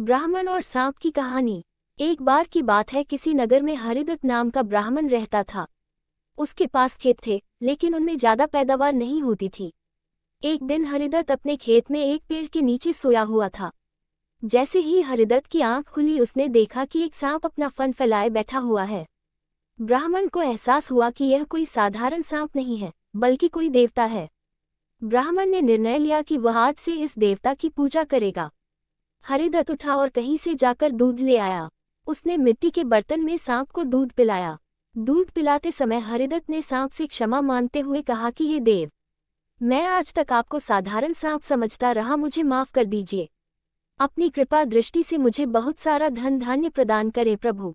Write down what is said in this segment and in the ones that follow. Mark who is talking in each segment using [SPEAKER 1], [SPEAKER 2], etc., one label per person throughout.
[SPEAKER 1] ब्राह्मण और सांप की कहानी। एक बार की बात है, किसी नगर में हरिदत्त नाम का ब्राह्मण रहता था। उसके पास खेत थे, लेकिन उनमें ज्यादा पैदावार नहीं होती थी। एक दिन हरिदत्त अपने खेत में एक पेड़ के नीचे सोया हुआ था। जैसे ही हरिदत्त की आंख खुली, उसने देखा कि एक सांप अपना फन फैलाए बैठा हुआ है। ब्राह्मण को एहसास हुआ कि यह कोई साधारण सांप नहीं है, बल्कि कोई देवता है। ब्राह्मण ने निर्णय लिया कि वह आज से इस देवता की पूजा करेगा। हरिदत्त उठा और कहीं से जाकर दूध ले आया। उसने मिट्टी के बर्तन में सांप को दूध पिलाया। दूध पिलाते समय हरिदत्त ने सांप से क्षमा मांगते हुए कहा कि हे देव, मैं आज तक आपको साधारण सांप समझता रहा, मुझे माफ कर दीजिए। अपनी कृपा दृष्टि से मुझे बहुत सारा धन धान्य प्रदान करें प्रभु।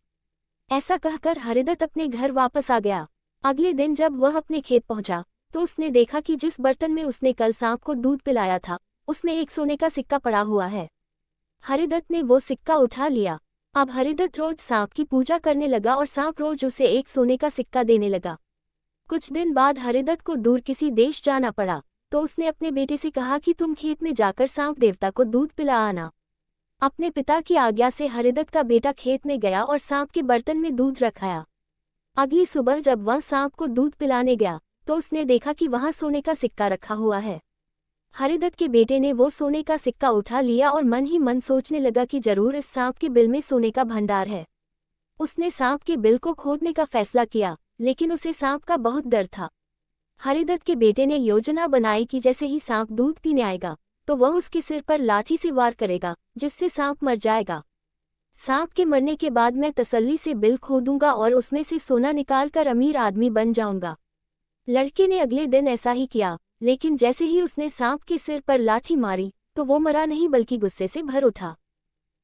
[SPEAKER 1] ऐसा कहकर हरिदत्त अपने घर वापस आ गया। अगले दिन जब वह अपने खेत पहुंचा, तो उसने देखा कि जिस बर्तन में उसने कल सांप को दूध पिलाया था, उसमें एक सोने का सिक्का पड़ा हुआ है। हरिदत्त ने वो सिक्का उठा लिया। अब हरिदत्त रोज सांप की पूजा करने लगा और सांप रोज उसे एक सोने का सिक्का देने लगा। कुछ दिन बाद हरिदत्त को दूर किसी देश जाना पड़ा, तो उसने अपने बेटे से कहा कि तुम खेत में जाकर सांप देवता को दूध पिला आना। अपने पिता की आज्ञा से हरिदत्त का बेटा खेत में गया और सांप के बर्तन में दूध रखाया। अगली सुबह जब वह सांप को दूध पिलाने गया, तो उसने देखा कि वहां सोने का सिक्का रखा हुआ है। हरिदत्त के बेटे ने वो सोने का सिक्का उठा लिया और मन ही मन सोचने लगा कि जरूर इस सांप के बिल में सोने का भंडार है। उसने सांप के बिल को खोदने का फैसला किया, लेकिन उसे सांप का बहुत डर था। हरिदत्त के बेटे ने योजना बनाई कि जैसे ही सांप दूध पीने आएगा, तो वह उसके सिर पर लाठी से वार करेगा, जिससे सांप मर जाएगा। सांप के मरने के बाद मैं तसल्ली से बिल खोदूंगा और उसमें से सोना निकालकर अमीर आदमी बन जाऊंगा। लड़के ने अगले दिन ऐसा ही किया, लेकिन जैसे ही उसने सांप के सिर पर लाठी मारी, तो वो मरा नहीं बल्कि गुस्से से भर उठा।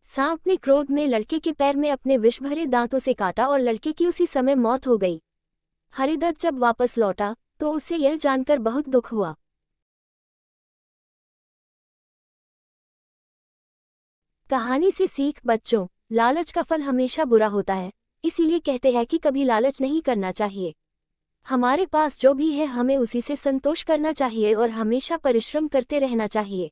[SPEAKER 1] सांप ने क्रोध में लड़के के पैर में अपने विष भरे दांतों से काटा और लड़के की उसी समय मौत हो गई। हरिदत्त जब वापस लौटा, तो उसे यह जानकर बहुत दुख हुआ। कहानी से सीख बच्चों, लालच का फल हमेशा बुरा होता है, इसीलिए कहते हैं कि कभी लालच नहीं करना चाहिए। हमारे पास जो भी है हमें उसी से संतोष करना चाहिए और हमेशा परिश्रम करते रहना चाहिए।